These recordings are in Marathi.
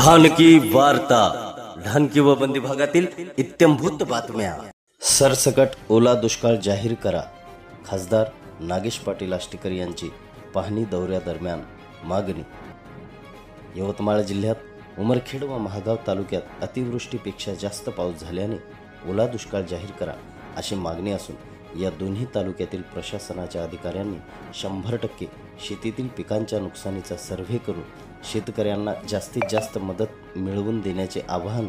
ढानकी वार्ता ढानकी व बंदी भागातील इत्थंभूत बातम्या। सरसकट ओला दुष्काळ जाहीर करा, खासदार नागेश पाटील आष्टीकर यांची पाहणी दौऱ्यादरम्यान मागणी। यवतमाळ जिल्ह्यात उमरखेड व महागाव तालुक्यात अतिवृष्टीपेक्षा जास्त पाऊस झाल्याने ओला दुष्काळ जाहीर करा अशी मागणी असून या दोन्ही तालुक्यातील प्रशासनाच्या अधिकाऱ्यांनी 100% शेतीतील पिकांच्या नुकसानीचा सर्व्हे करून शेतकऱ्यांना जास्तीत जास्त मदत मिळवून देण्याचे आवाहन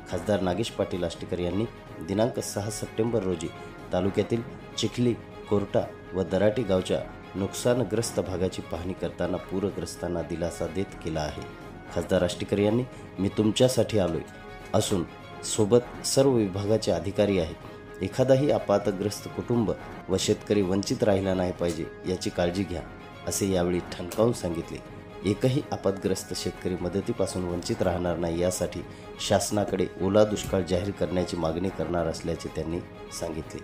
खासदार नागेश पाटील आष्टीकर यांनी दिनांक 6 सप्टेंबर रोजी तालुक्यातील चिखली, कोर्टा व दराटी गावच्या नुकसानग्रस्त भागाची पाहणी करताना पूरग्रस्तांना दिलासा देत केला आहे। खासदार आष्टीकर यांनी मी तुमच्यासाठी आलोय असून सोबत सर्व विभागाचे अधिकारी आहेत। एखादाही आपत्काग्रस्त कुटुंब व शेतकरी वंचित राहिला नाही पाहिजे याची काळजी घ्या असे यावेळी ठणकावून सांगितले। एकही आपत्काग्रस्त शेतकरी मदतीपासून वंचित राहणार नाही यासाठी शासनाकडे ओला दुष्काळ जाहीर करण्याची मागणी करणार असल्याचे त्यांनी सांगितले।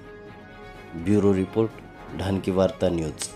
ब्युरो रिपोर्ट, ढानकी वार्ता न्यूज।